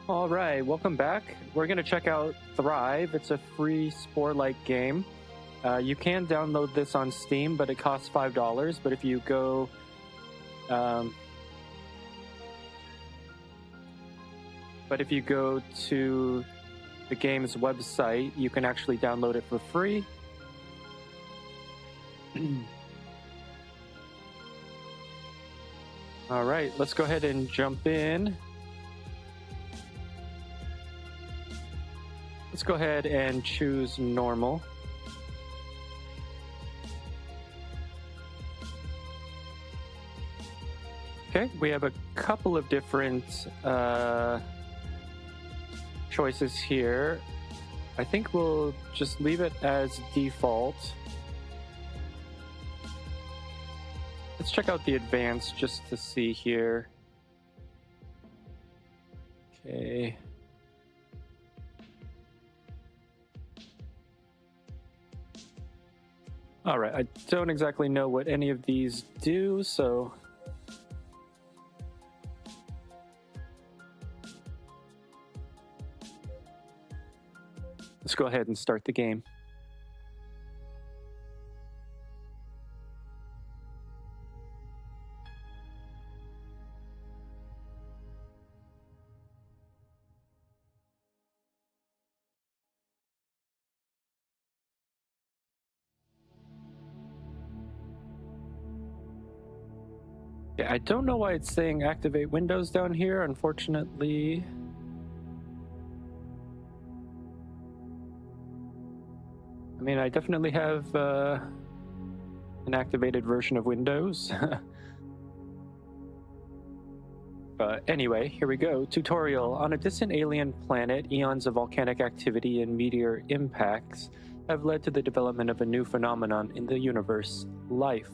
All right, welcome back. We're going to check out Thrive. It's a free Spore-like game. You can download this on Steam, but it costs $5. But if you go, to the game's website, you can actually download it for free. All right, let's go ahead and jump in. Let's go ahead and choose normal. Okay, we have a couple of different choices here. I think we'll just leave it as default. Let's check out the advanced just to see here. Okay. All right, I don't exactly know what any of these do, so let's go ahead and start the game. Yeah, I don't know why it's saying activate Windows down here, unfortunately. I mean, I definitely have an activated version of Windows. But anyway, here we go. Tutorial. On a distant alien planet, eons of volcanic activity and meteor impacts have led to the development of a new phenomenon in the universe, life.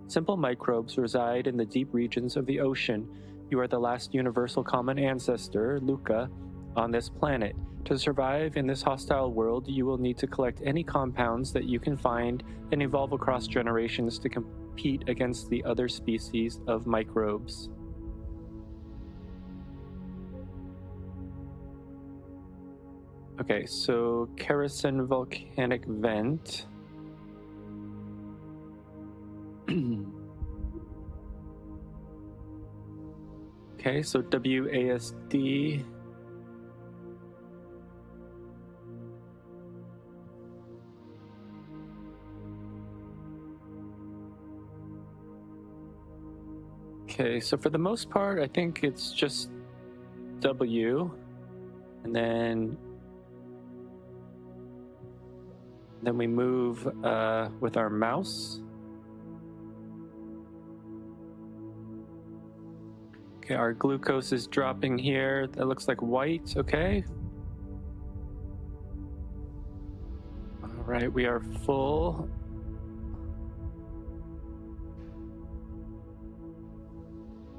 Simple microbes reside in the deep regions of the ocean. You are the last universal common ancestor, Luca, on this planet. To survive in this hostile world, you will need to collect any compounds that you can find and evolve across generations to compete against the other species of microbes. Okay, so kerosene volcanic vent. Okay, so WASD. Okay, so for the most part, I think it's just W, and then we move with our mouse. Okay, our glucose is dropping here. That looks like white, okay. All right, we are full.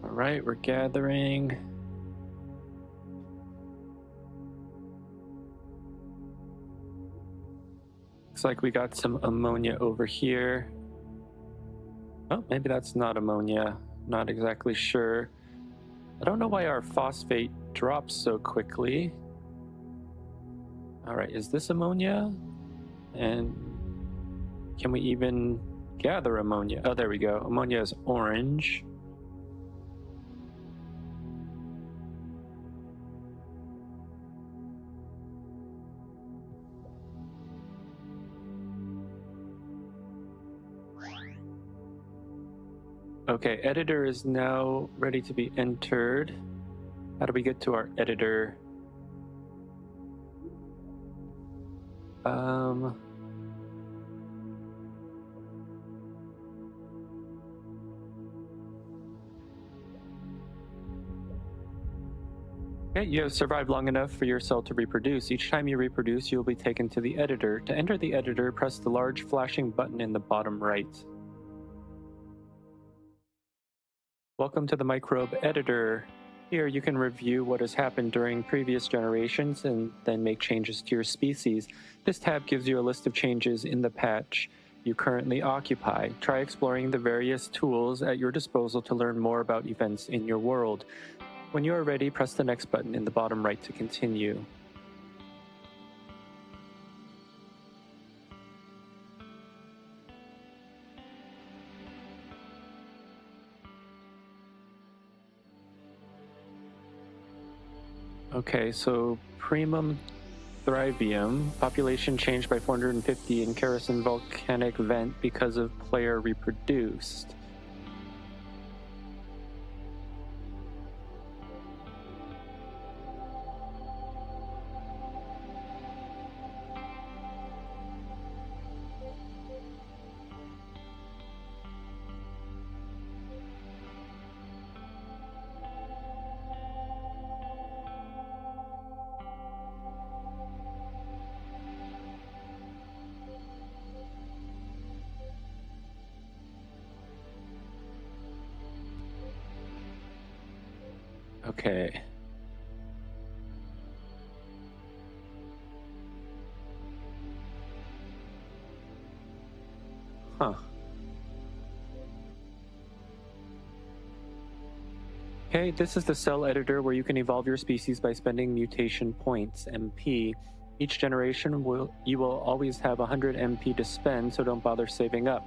All right, we're gathering. Looks like we got some ammonia over here. Oh, maybe that's not ammonia. Not exactly sure. I don't know why our phosphate drops so quickly. All right, is this ammonia? And can we even gather ammonia? Oh, there we go. Ammonia is orange. Okay, editor is now ready to be entered. How do we get to our editor? Okay, you have survived long enough for your cell to reproduce. Each time you reproduce, you will be taken to the editor. To enter the editor, press the large flashing button in the bottom right. Welcome to the microbe editor. Here you can review what has happened during previous generations and then make changes to your species. This tab gives you a list of changes in the patch you currently occupy. Try exploring the various tools at your disposal to learn more about events in your world. When you are ready, press the next button in the bottom right to continue. Okay, so Primum Thrivium, population changed by 450 in Kerosene volcanic vent because of player reproduced. Okay. Huh. Okay, this is the cell editor where you can evolve your species by spending mutation points, MP. Each generation you will always have 100 MP to spend, so don't bother saving up.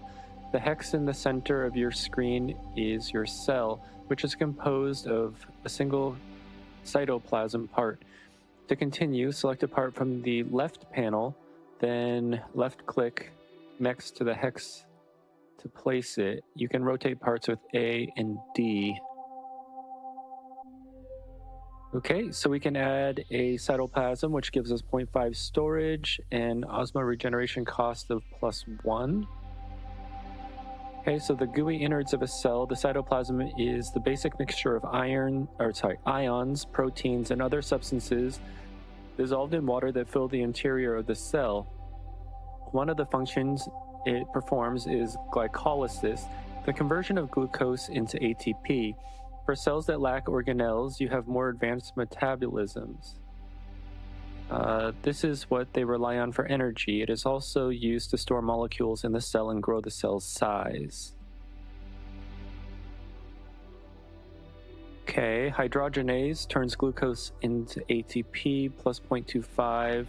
The hex in the center of your screen is your cell, which is composed of a single cytoplasm part. To continue, select a part from the left panel, then left-click next to the hex to place it. You can rotate parts with A and D. Okay, so we can add a cytoplasm, which gives us 0.5 storage and osmo regeneration cost of +1. Okay, so the gooey innards of a cell, the cytoplasm is the basic mixture of ions, proteins, and other substances dissolved in water that fill the interior of the cell. One of the functions it performs is glycolysis, the conversion of glucose into ATP. For cells that lack organelles, you have more advanced metabolisms. This is what they rely on for energy. It is also used to store molecules in the cell and grow the cell's size. Okay, hydrogenase turns glucose into ATP plus 0.25.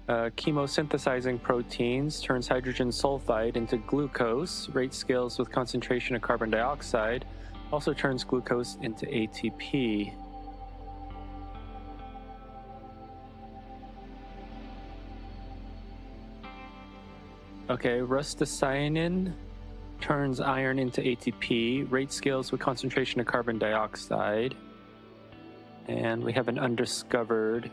Chemosynthesizing proteins turns hydrogen sulfide into glucose. Rate scales with concentration of carbon dioxide. Also turns glucose into ATP. Okay, rustacyanin turns iron into ATP. Rate scales with concentration of carbon dioxide. And we have an undiscovered.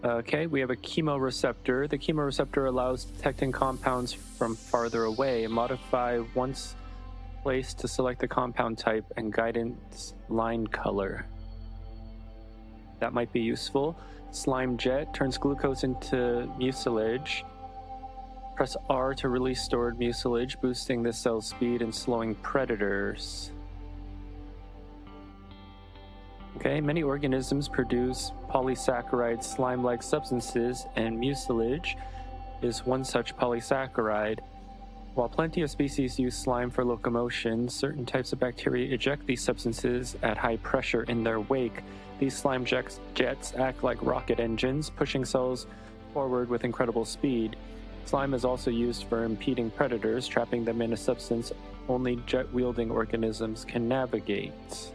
Okay, we have a chemoreceptor. The chemoreceptor allows detecting compounds from farther away. Modify once placed to select the compound type and guidance line color. That might be useful. Slime jet turns glucose into mucilage. Press R to release stored mucilage, boosting the cell speed and slowing predators. Okay, many organisms produce polysaccharide slime-like substances, and mucilage is one such polysaccharide. While plenty of species use slime for locomotion, certain types of bacteria eject these substances at high pressure in their wake. These slime jets act like rocket engines, pushing cells forward with incredible speed. Slime is also used for impeding predators, trapping them in a substance only jet-wielding organisms can navigate.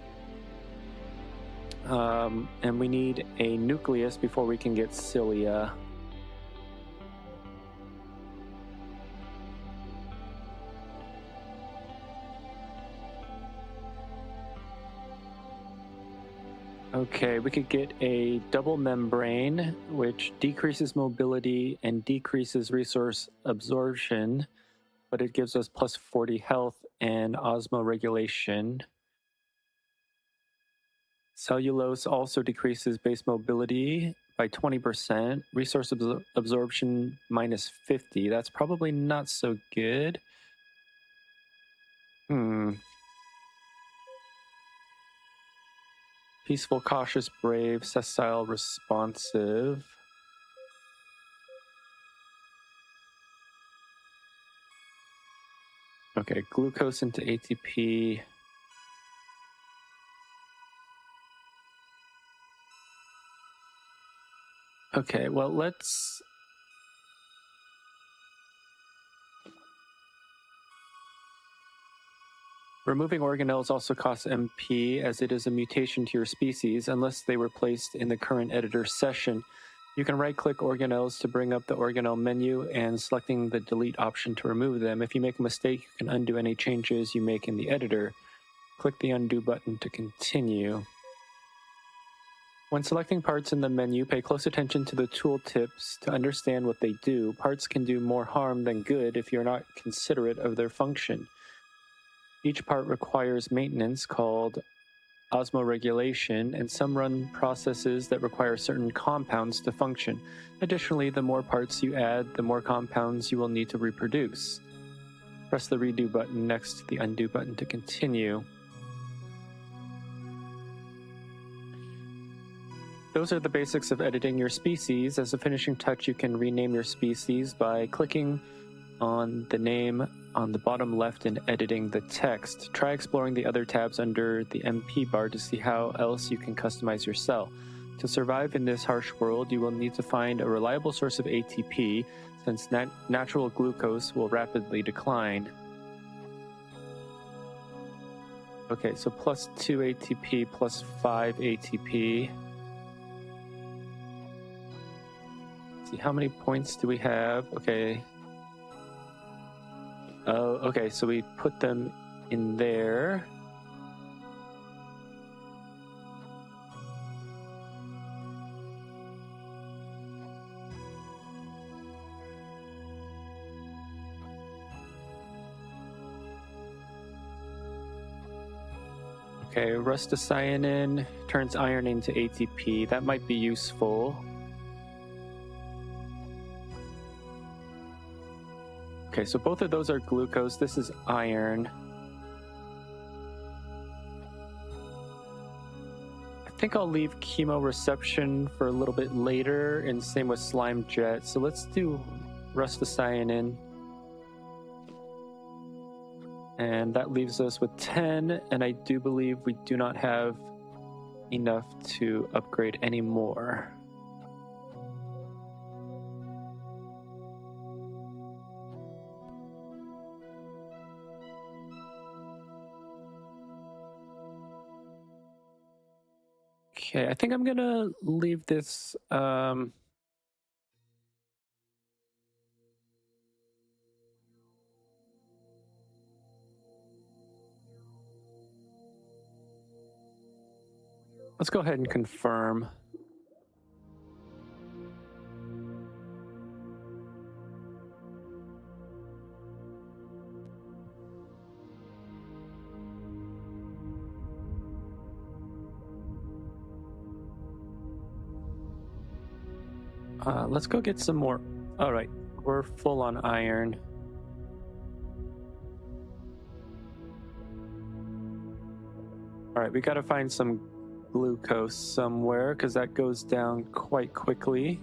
And we need a nucleus before we can get cilia. Okay, we could get a double membrane, which decreases mobility and decreases resource absorption, but it gives us plus 40 health and osmoregulation. Cellulose also decreases base mobility by 20%, resource absorption minus 50. That's probably not so good. Peaceful, cautious, brave, sessile, responsive. Okay, glucose into ATP. Okay, well, let's... Removing organelles also costs MP, as it is a mutation to your species, unless they were placed in the current editor session. You can right-click organelles to bring up the organelle menu and selecting the delete option to remove them. If you make a mistake, you can undo any changes you make in the editor. Click the undo button to continue. When selecting parts in the menu, pay close attention to the tooltips to understand what they do. Parts can do more harm than good if you're not considerate of their function. Each part requires maintenance called osmoregulation, and some run processes that require certain compounds to function. Additionally, the more parts you add, the more compounds you will need to reproduce. Press the redo button next to the undo button to continue. Those are the basics of editing your species. As a finishing touch, you can rename your species by clicking on the name on the bottom left and editing the text. Try exploring the other tabs under the MP bar to see how else you can customize your cell. To survive in this harsh world, you will need to find a reliable source of ATP, since natural glucose will rapidly decline. Okay, so plus 2 ATP, plus 5 ATP. See, how many points do we have? Okay. Oh, okay, so we put them in there. Okay, rustocyanin turns iron into ATP. That might be useful. Okay, so both of those are glucose. This is iron. I think I'll leave chemoreception for a little bit later, and same with slime jet. So let's do rustocyanin. And that leaves us with 10, and I do believe we do not have enough to upgrade any more. Okay, I think I'm gonna leave this. Let's go ahead and confirm. Let's go get some more. All right, we're full on iron. All right, we got to find some glucose somewhere because that goes down quite quickly.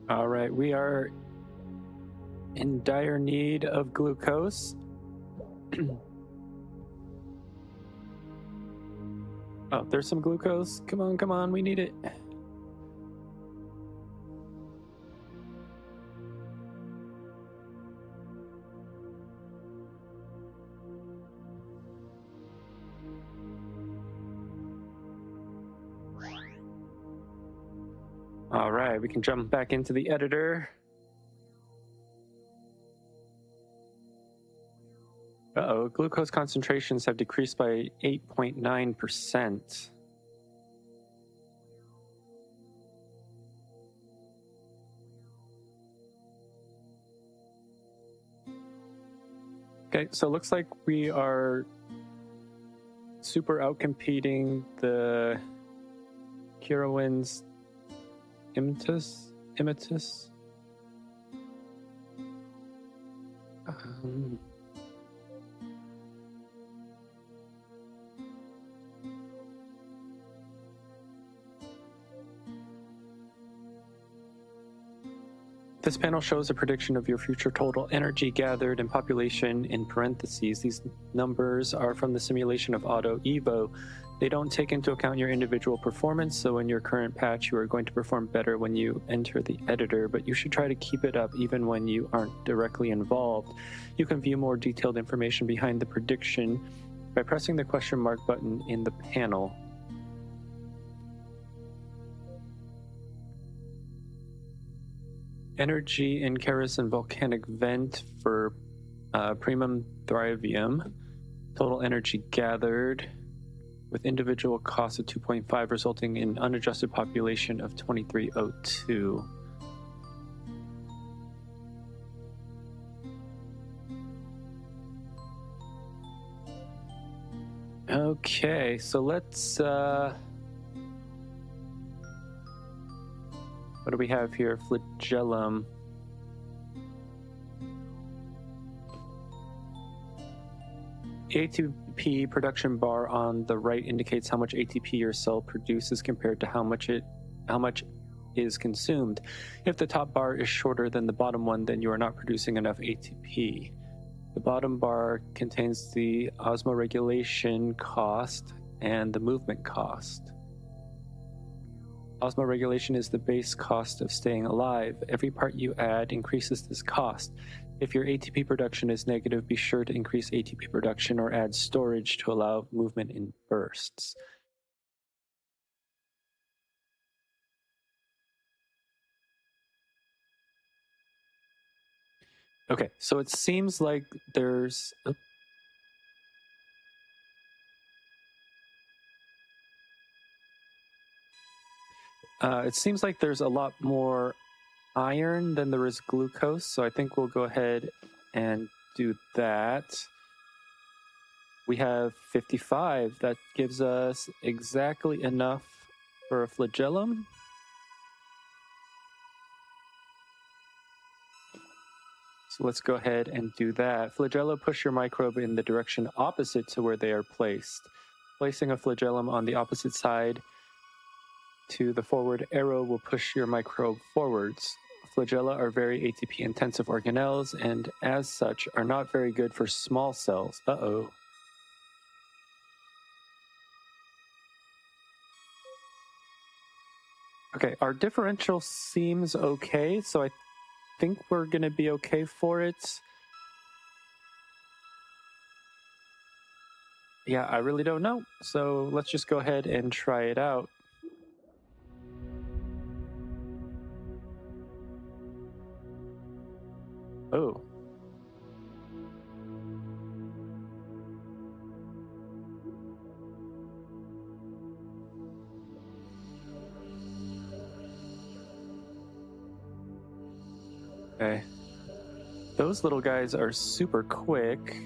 All right, we are in dire need of glucose. Oh, there's some glucose. Come on, come on, we need it. All right, we can jump back into the editor. Uh-oh, glucose concentrations have decreased by 8.9%. Okay, so it looks like we are super outcompeting the Kirowin's impetus. This panel shows a prediction of your future total energy gathered and population in parentheses. These numbers are from the simulation of Auto Evo. They don't take into account your individual performance, so in your current patch, you are going to perform better when you enter the editor, but you should try to keep it up even when you aren't directly involved. You can view more detailed information behind the prediction by pressing the question mark button in the panel. Energy in Kerosene volcanic vent for primum thrivium. Total energy gathered with individual cost of 2.5, resulting in unadjusted population of 2302. Okay, so let's what do we have here? Flagellum. ATP production bar on the right indicates how much ATP your cell produces compared to how much is consumed. If the top bar is shorter than the bottom one, then you are not producing enough ATP. The bottom bar contains the osmoregulation cost and the movement cost. Osmoregulation is the base cost of staying alive. Every part you add increases this cost. If your ATP production is negative, be sure to increase ATP production or add storage to allow movement in bursts. Okay, so it seems like there's... it seems like there's a lot more iron than there is glucose, so I think we'll go ahead and do that. We have 55. That gives us exactly enough for a flagellum. So let's go ahead and do that. Flagella, push your microbe in the direction opposite to where they are placed. Placing a flagellum on the opposite side to the forward arrow will push your microbe forwards. Flagella are very ATP-intensive organelles and, as such, are not very good for small cells. Uh-oh. Okay, our differential seems okay, so I think we're going to be okay for it. Yeah, I really don't know. So let's just go ahead and try it out. Oh. Okay. Those little guys are super quick.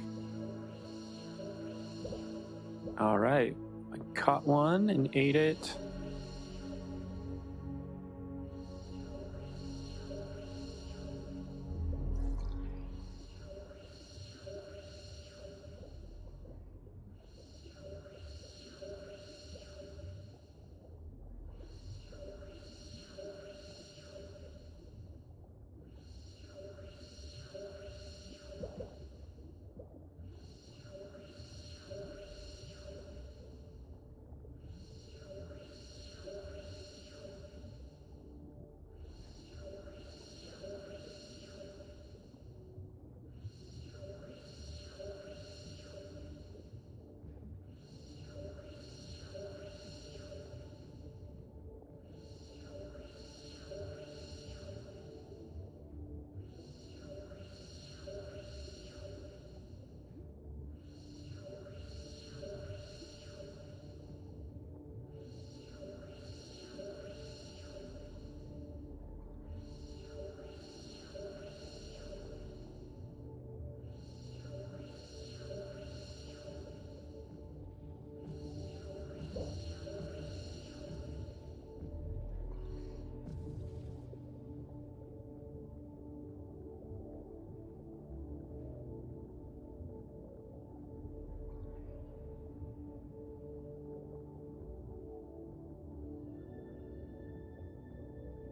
All right. I caught one and ate it.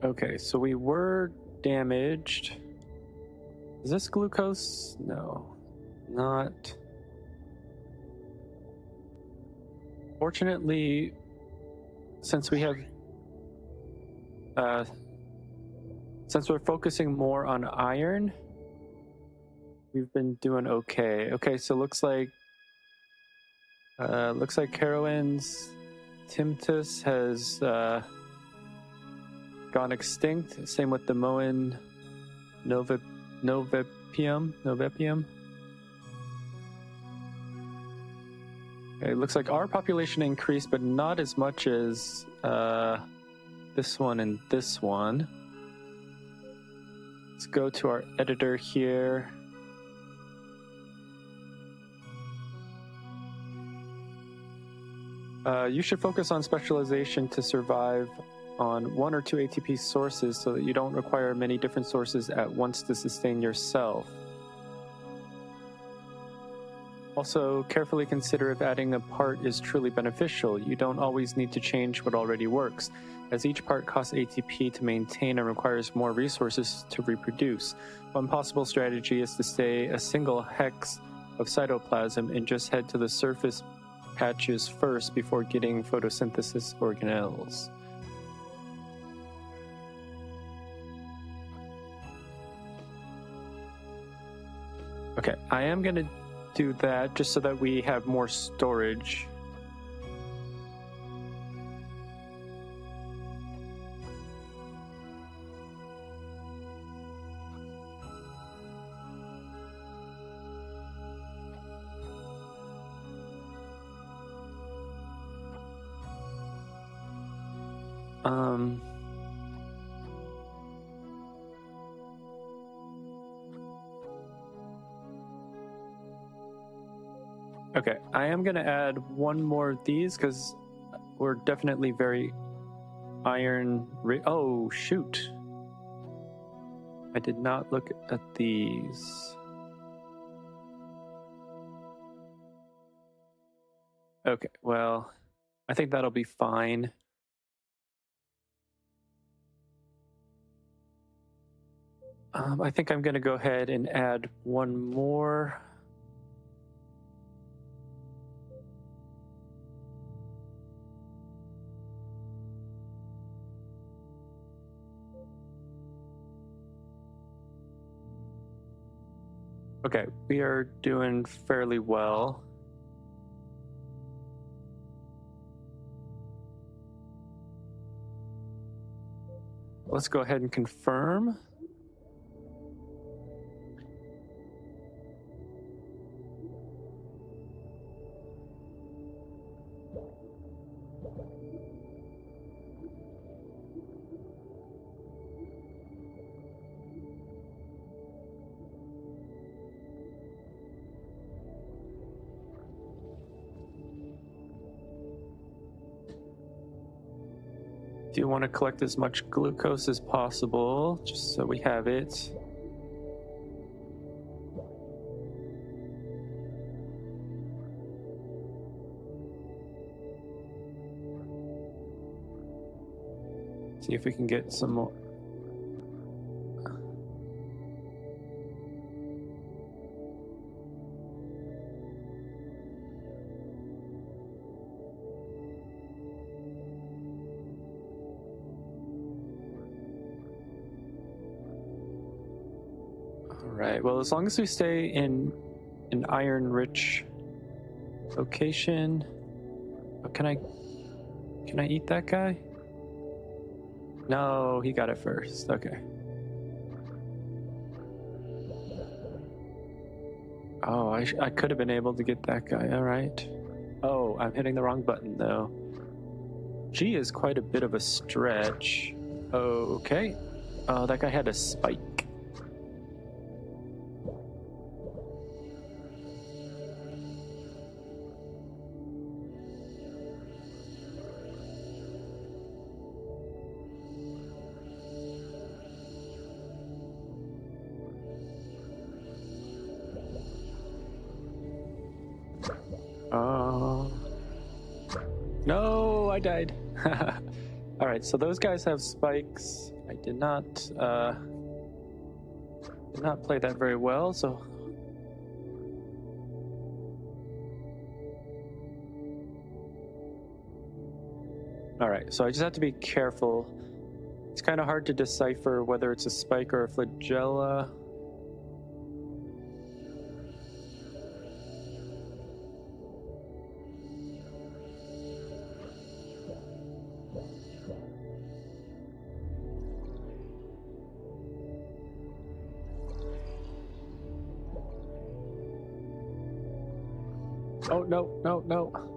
Okay, so we were damaged. Is this glucose? No, not. Fortunately, since we have, since we're focusing more on iron, we've been doing okay. Okay, so looks like Carowin's Timtus has gone extinct. Same with the Moen Novepium. Okay, it looks like our population increased, but not as much as this one and this one. Let's go to our editor here. You should focus on specialization to survive on 1 or 2 ATP sources so that you don't require many different sources at once to sustain yourself. Also, carefully consider if adding a part is truly beneficial. You don't always need to change what already works, as each part costs ATP to maintain and requires more resources to reproduce. One possible strategy is to stay a single hex of cytoplasm and just head to the surface patches first before getting photosynthesis organelles. Okay, I am going to do that just so that we have more storage. Okay, I am going to add one more of these because we're definitely very iron rich. Oh, shoot. I did not look at these. Okay, well, I think that'll be fine. I think I'm going to go ahead and add one more. Okay, we are doing fairly well. Let's go ahead and confirm. Do you want to collect as much glucose as possible, just so we have it? See if we can get some more. Alright, well, as long as we stay in an iron-rich location. Oh, can I eat that guy? No, he got it first. Okay. Oh, I could have been able to get that guy. All right. Oh, I'm hitting the wrong button, though. G is quite a bit of a stretch. Okay. Oh, that guy had a spike. No, I died. All right, so those guys have spikes, I did not play that very well, so all right, so I just have to be careful. It's kind of hard to decipher whether it's a spike or a flagella. Oh, no, no, no.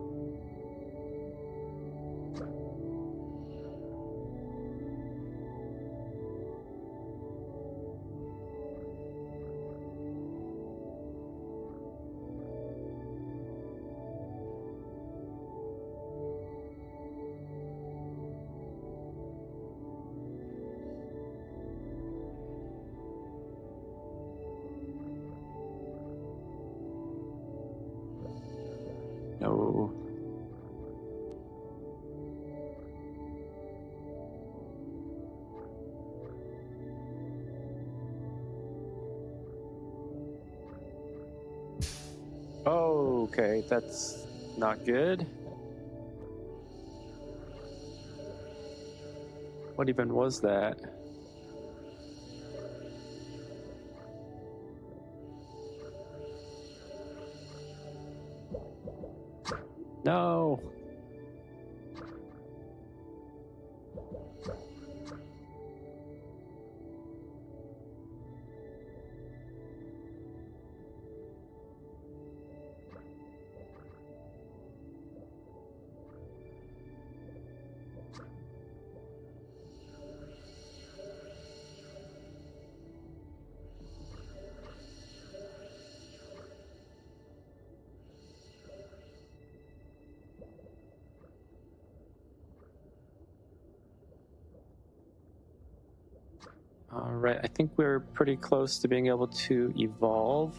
No. Oh, okay, that's not good. What even was that? No. All right, I think we're pretty close to being able to evolve.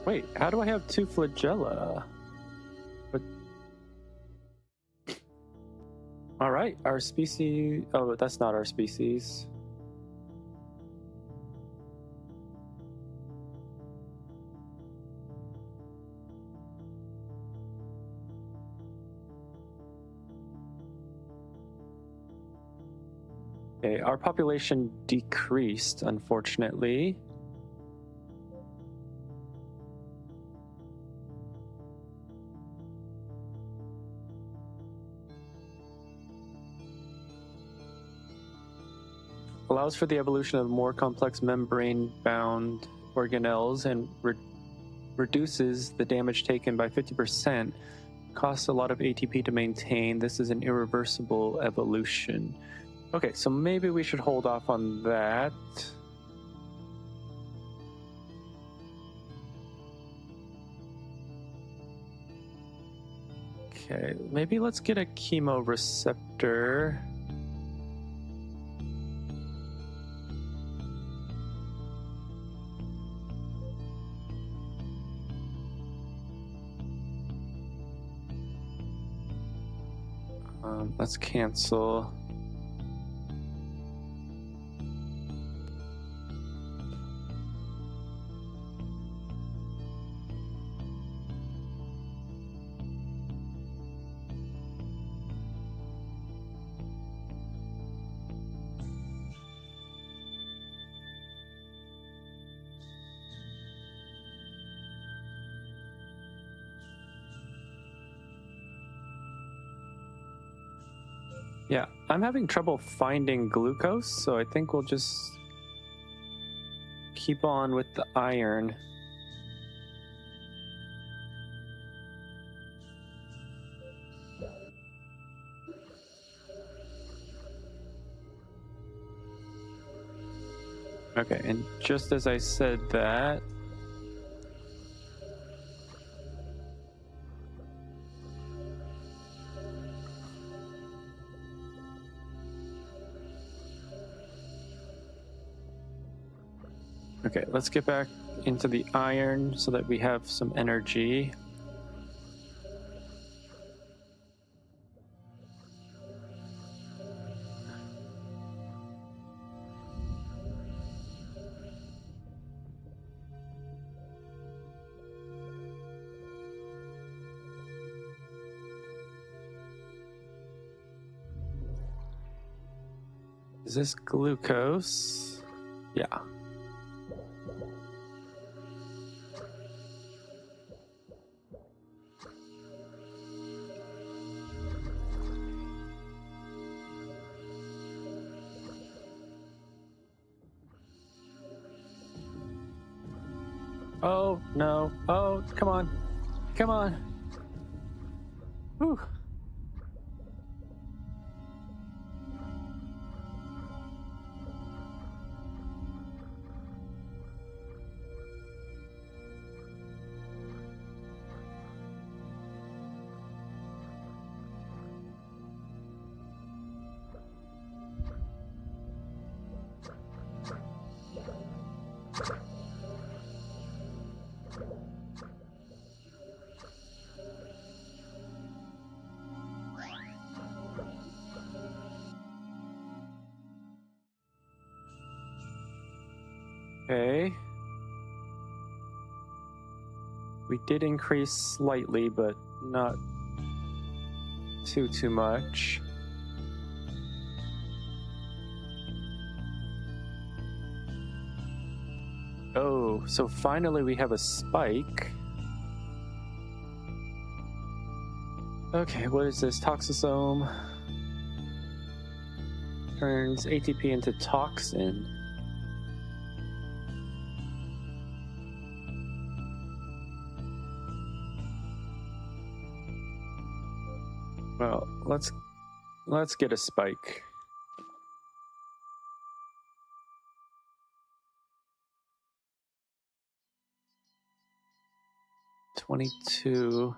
Wait, how do I have two flagella? But... All right, our species... Oh, that's not our species. Okay, our population decreased, unfortunately. Allows for the evolution of more complex membrane-bound organelles and reduces the damage taken by 50%. Costs a lot of ATP to maintain. This is an irreversible evolution. Okay, so maybe we should hold off on that. Okay, maybe let's get a chemoreceptor. Let's cancel. Yeah, I'm having trouble finding glucose, so I think we'll just keep on with the iron. Okay, and just as I said that, Okay, let's get back into the iron so that we have some energy. Is this glucose? Yeah. Oh, no. Oh, come on. Come on. Whew. Okay. We did increase slightly, but not too much. Oh, so finally we have a spike. Okay, what is this? Toxosome turns ATP into toxin. Well, let's get a spike. $22.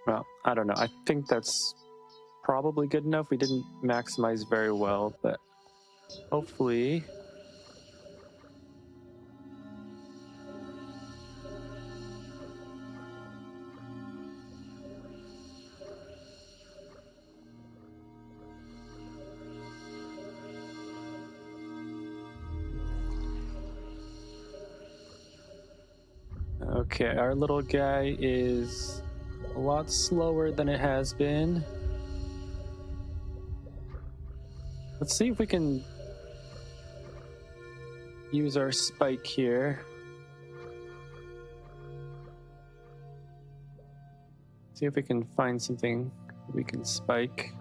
Well, I don't know. I think that's probably good enough. We didn't maximize very well, but hopefully. Okay, our little guy is a lot slower than it has been. Let's see if we can use our spike here. See if we can find something we can spike.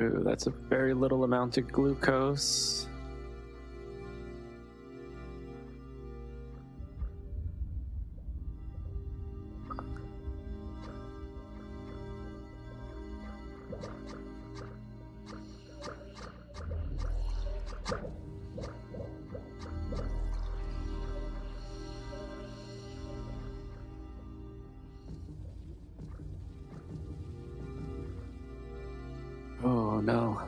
Ooh, that's a very little amount of glucose. Oh no.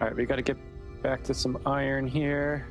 All right, we got to get back to some iron here.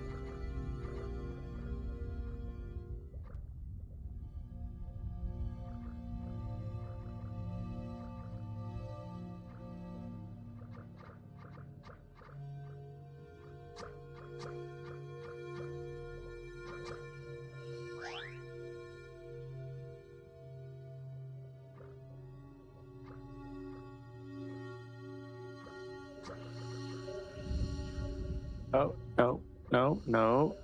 Oh, no, no, no.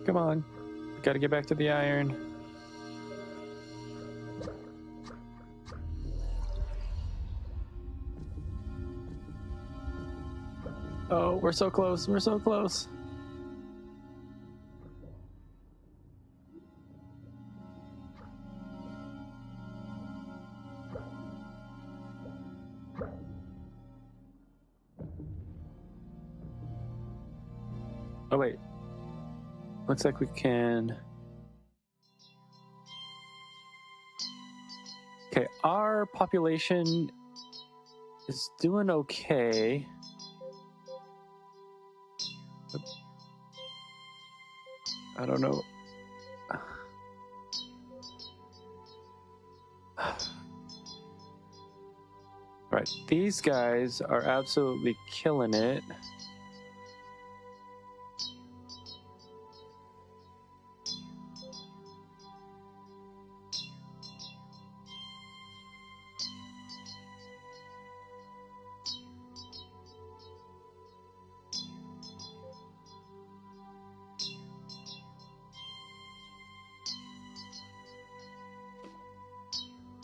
Come on. We gotta get back to the iron. Oh, we're so close. We're so close. Oh, wait. Looks like we can... Okay, our population is doing okay. I don't know. Right, these guys are absolutely killing it.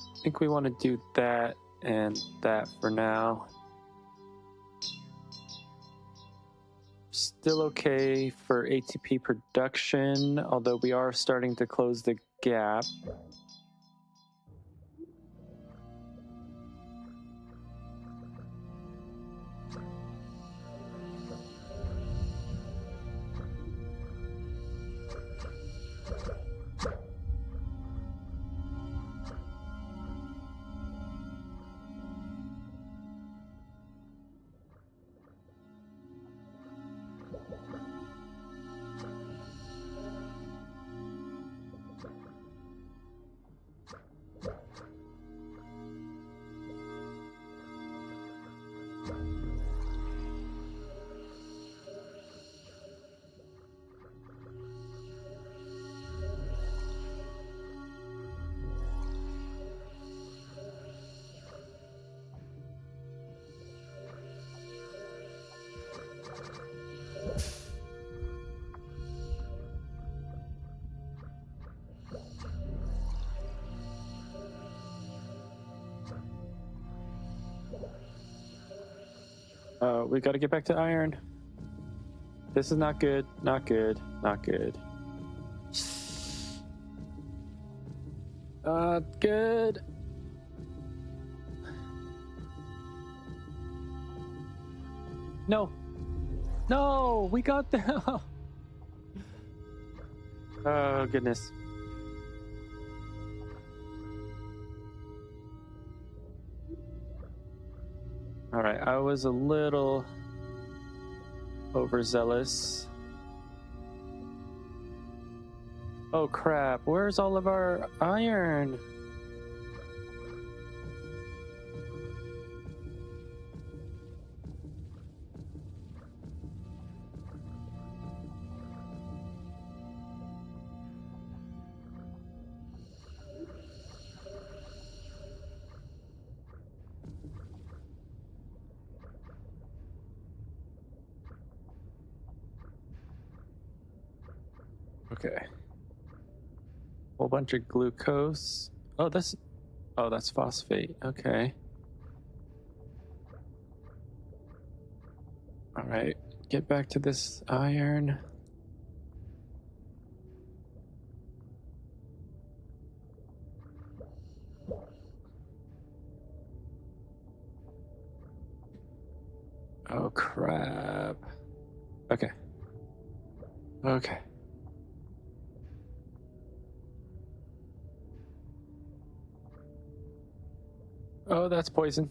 I think we want to do that and that for now. Still okay for ATP production, although we are starting to close the gap. We got to get back to iron. This is not good, not good, not good. Good. No. No, we got there. Oh, goodness. All right, I was a little overzealous. Oh crap, where's all of our iron? Okay. Whole bunch of glucose. Oh, that's phosphate. Okay. All right, get back to this iron. Oh crap. Okay. Okay. Oh, that's poison.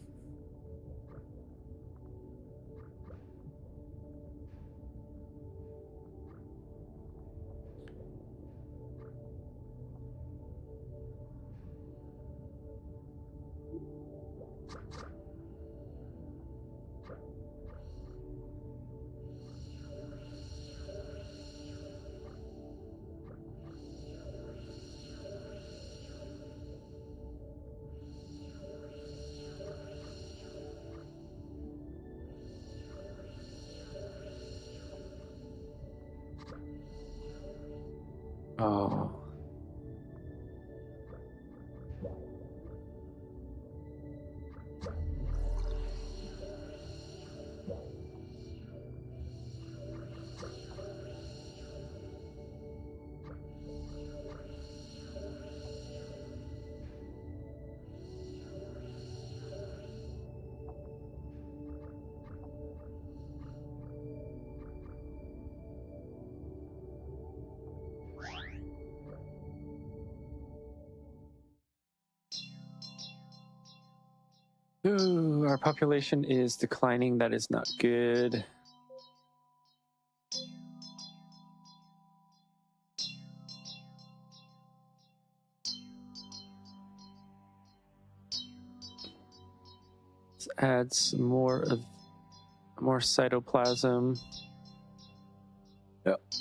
Oh. Ooh, our population is declining. That is not good. Let's add some more cytoplasm.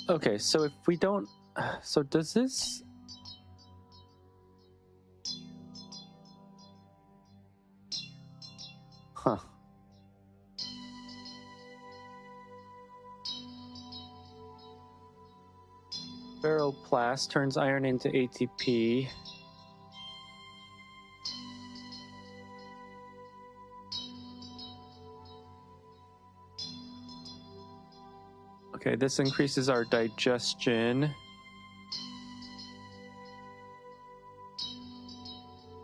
Okay, so if we don't, so does this? Huh. Ferroplast turns iron into ATP. Okay, this increases our digestion.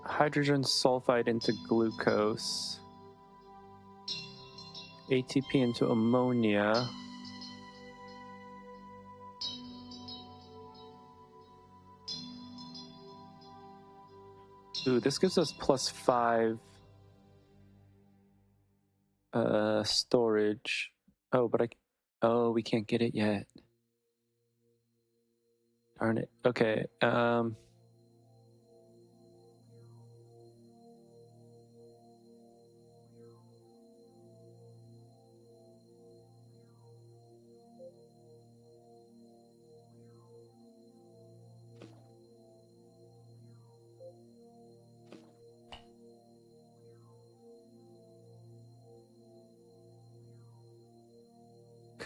Hydrogen sulfide into glucose. ATP into ammonia. Ooh, this gives us +5 storage. Oh, but we can't get it yet. Darn it. Okay.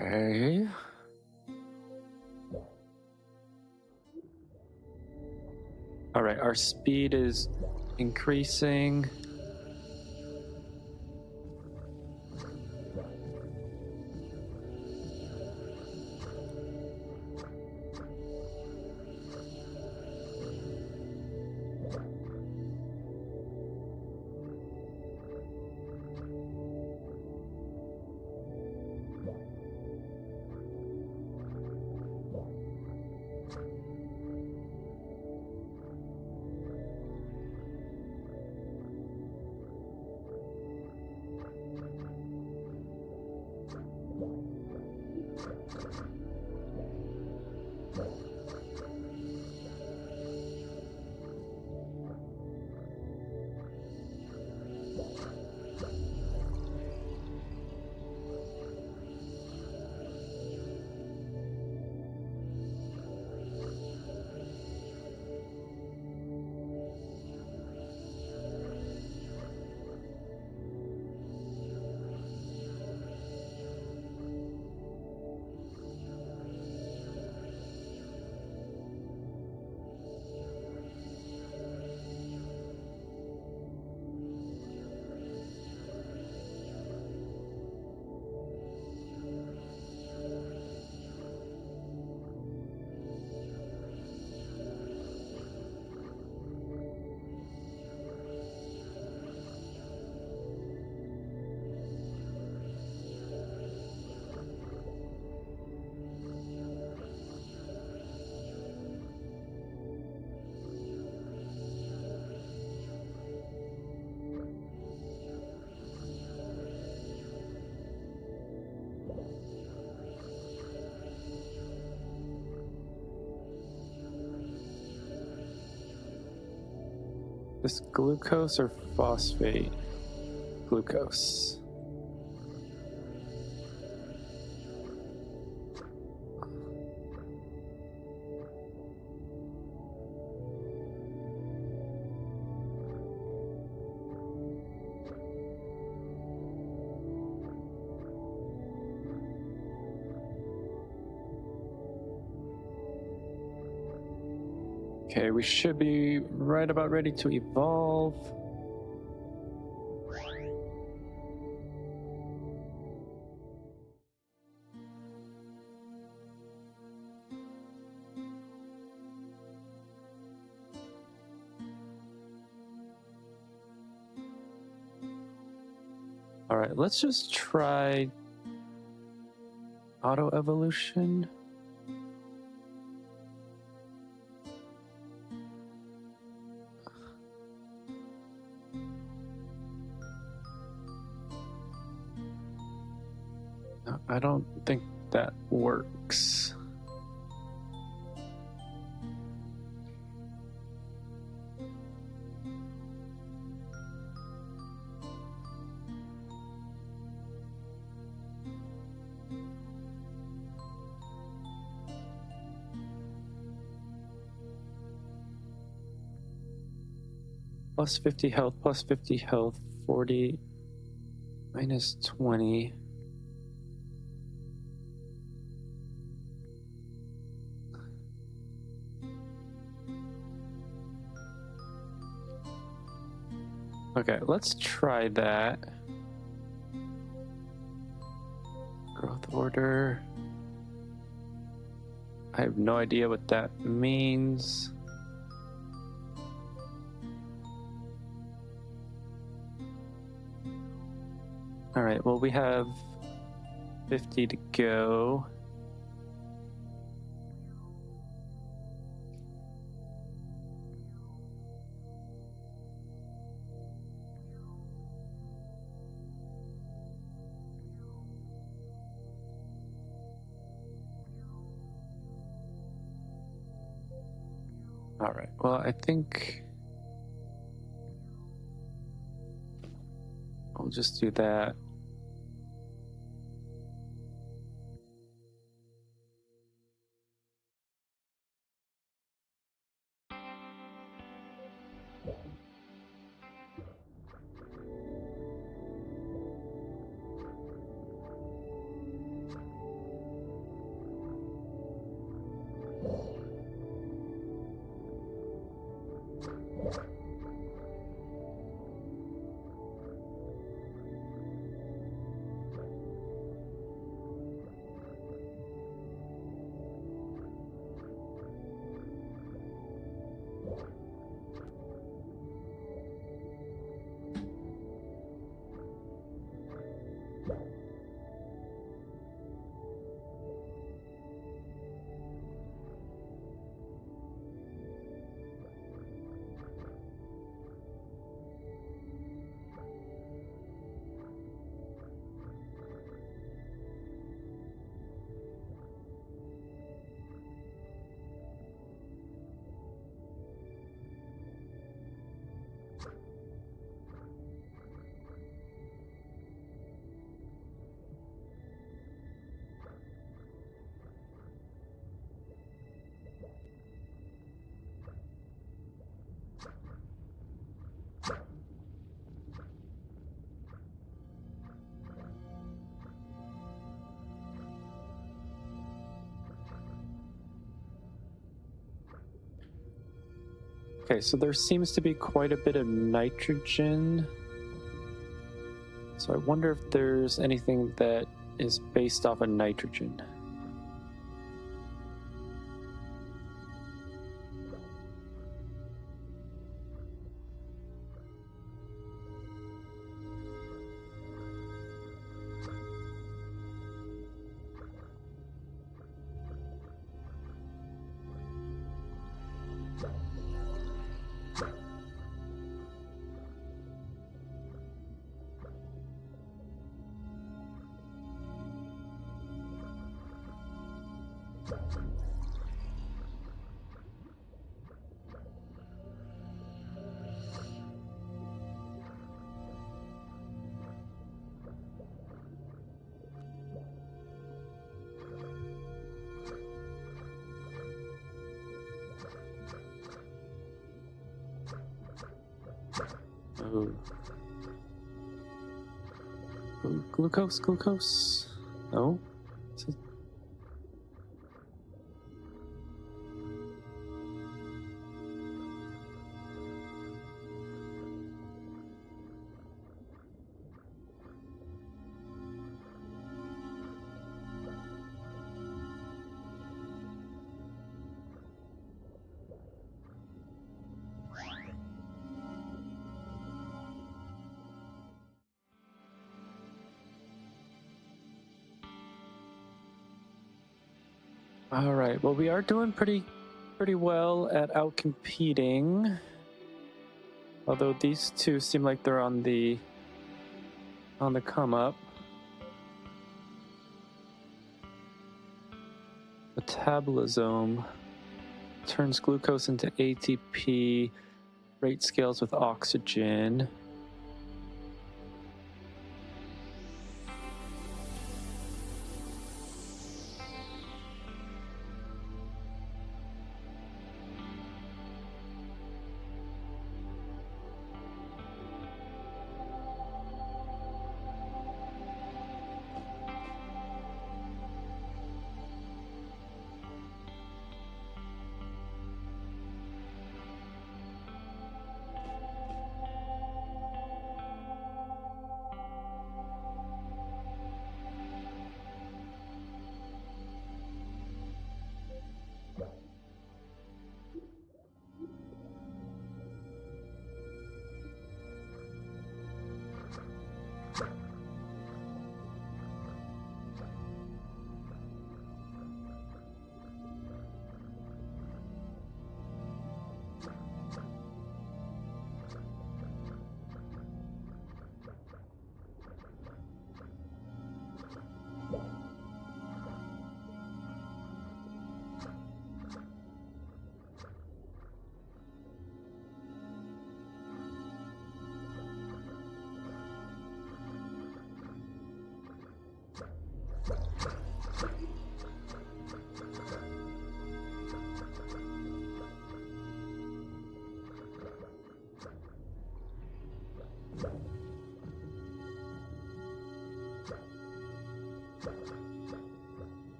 Okay. All right, our speed is increasing. This glucose or phosphate? Glucose. Okay, we should be right about ready to evolve. All right, let's just try auto evolution. No, I don't think that works. Plus 50 health, plus 50 health, 40, minus 20. Okay, let's try that. Growth order. I have no idea what that means. All right, well, we have 50 to go. All right, well, I think I'll just do that. Okay, so there seems to be quite a bit of nitrogen. So I wonder if there's anything that is based off of nitrogen. Oh. Glucose, glucose. No? All right. Well, we are doing pretty well at outcompeting. Although these two seem like they're on the come up. Metabolism turns glucose into ATP. Rate scales with oxygen.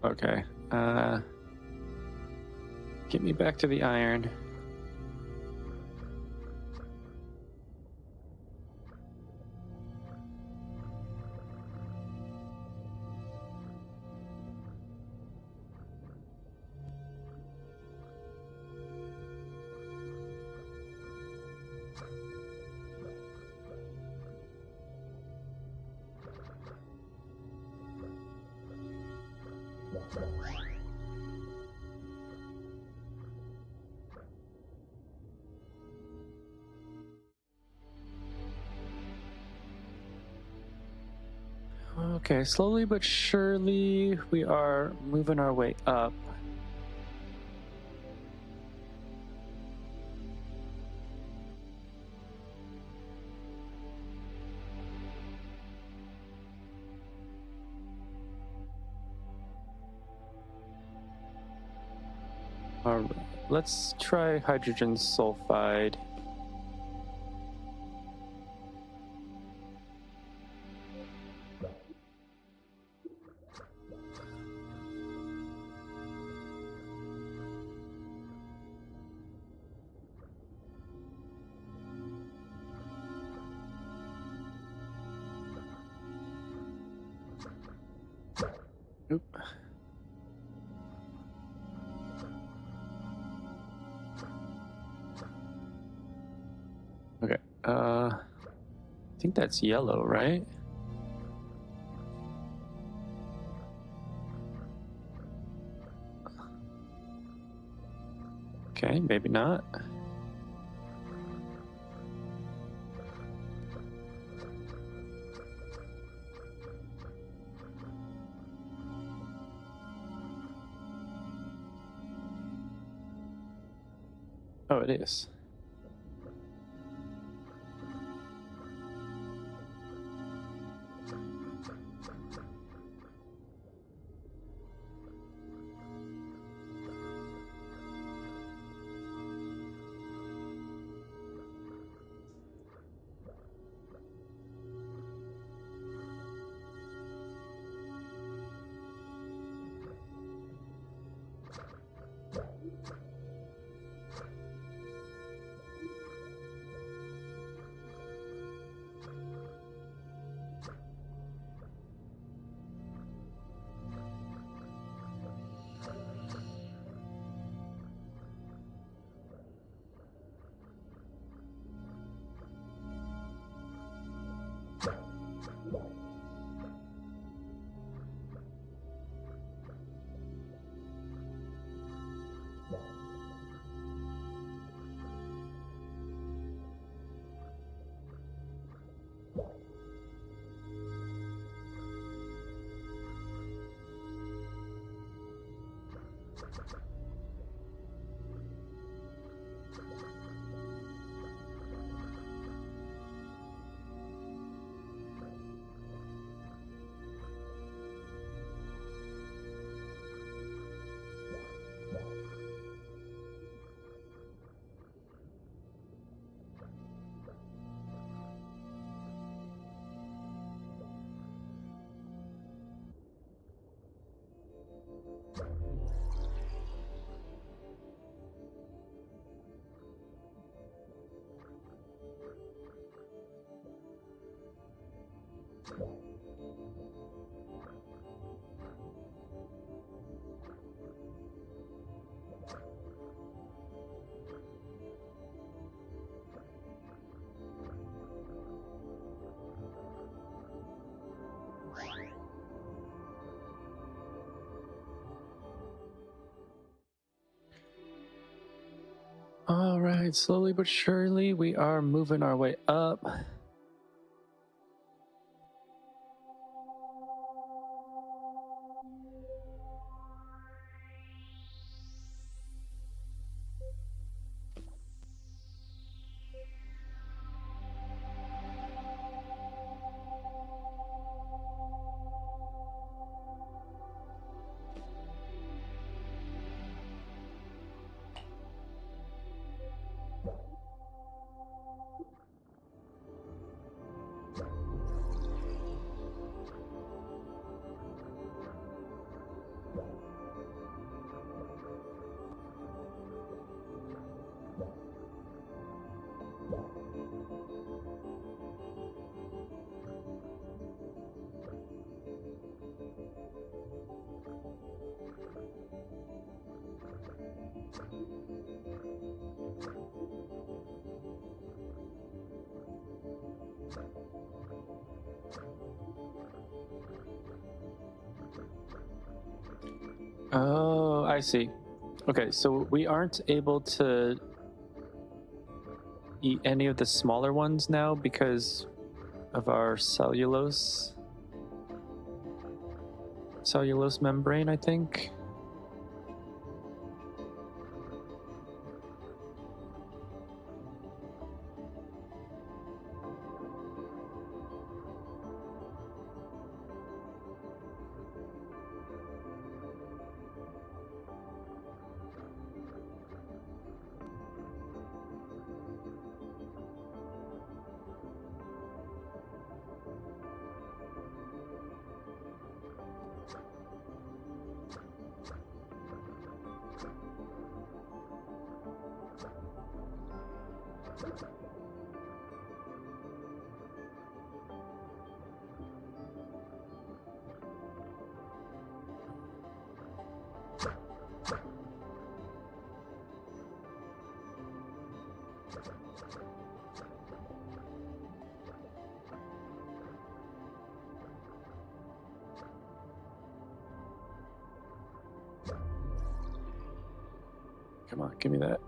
Okay. Get me back to the iron. Okay, slowly but surely we are moving our way up. All right, let's try hydrogen sulfide. Oop. Okay. I think that's yellow, right? Okay, maybe not. Oh, it is. All right, slowly but surely, we are moving our way up. Oh, I see. Okay, so we aren't able to eat any of the smaller ones now because of our cellulose membrane, I think. Come on, give me that.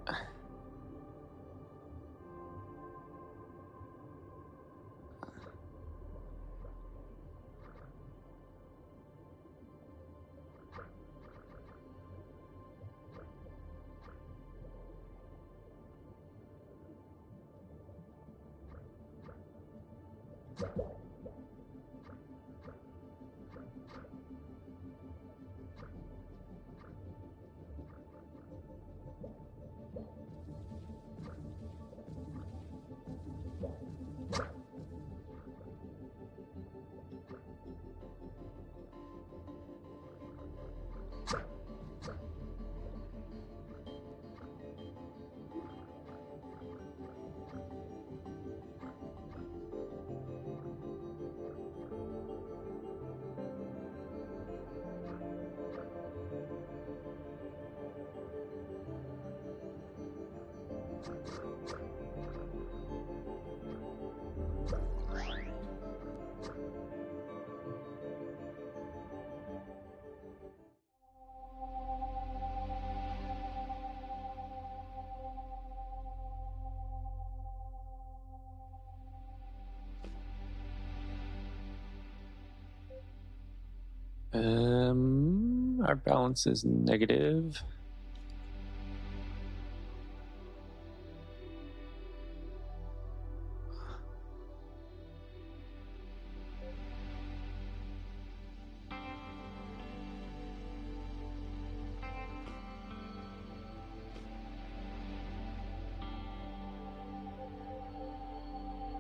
Our balance is negative.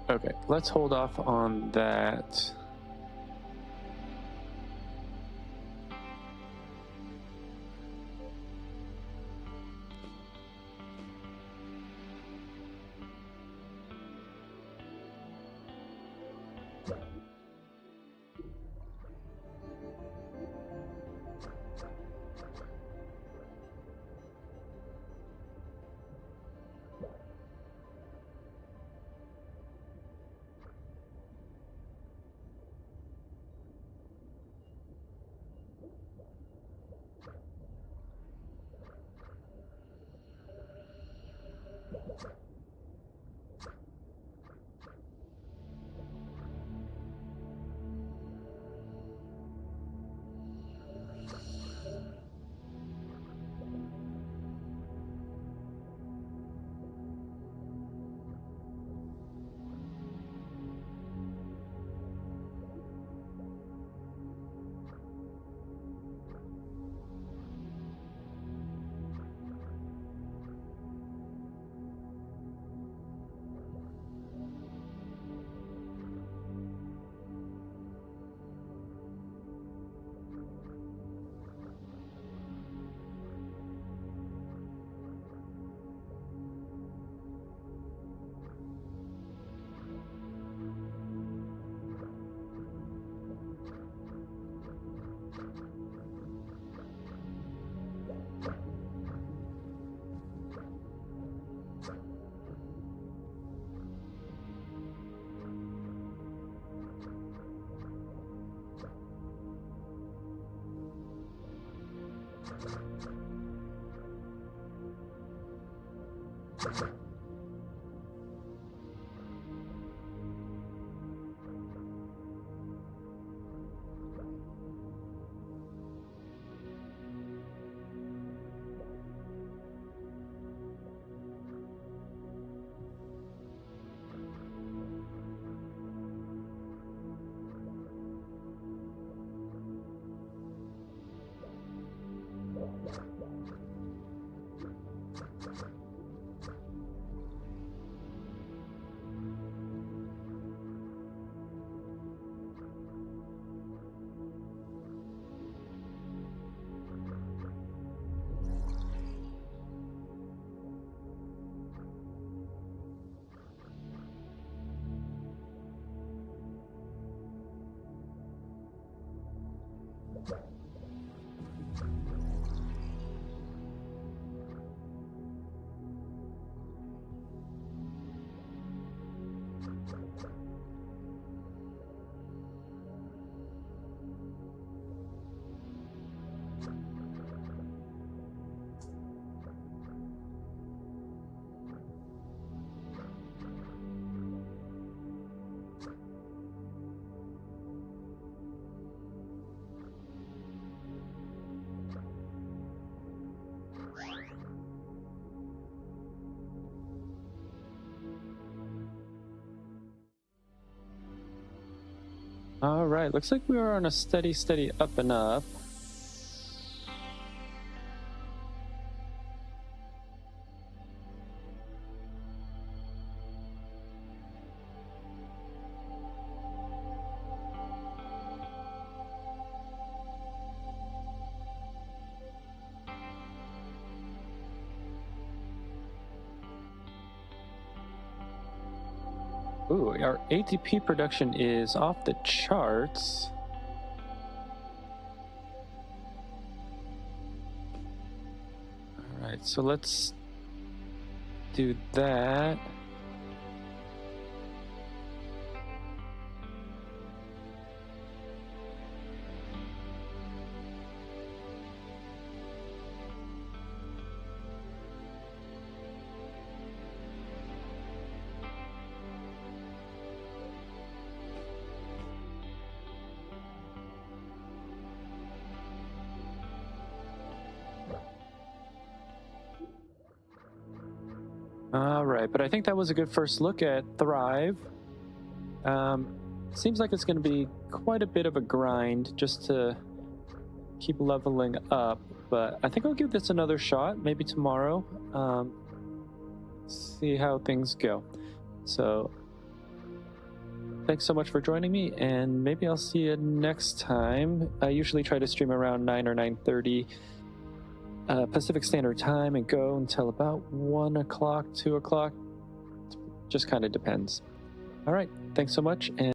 Okay, let's hold off on that. All right, looks like we are on a steady up and up. Ooh, our ATP production is off the charts. All right, so let's do that. All right, but I think that was a good first look at Thrive. Seems like it's going to be quite a bit of a grind just to keep leveling up, but I think I'll give this another shot, maybe tomorrow. See how things go. So, thanks so much for joining me, and maybe I'll see you next time. I usually try to stream around 9 or 9:30 Pacific Standard Time and go until about 1 o'clock, 2 o'clock. Just kind of depends. All right, thanks so much. And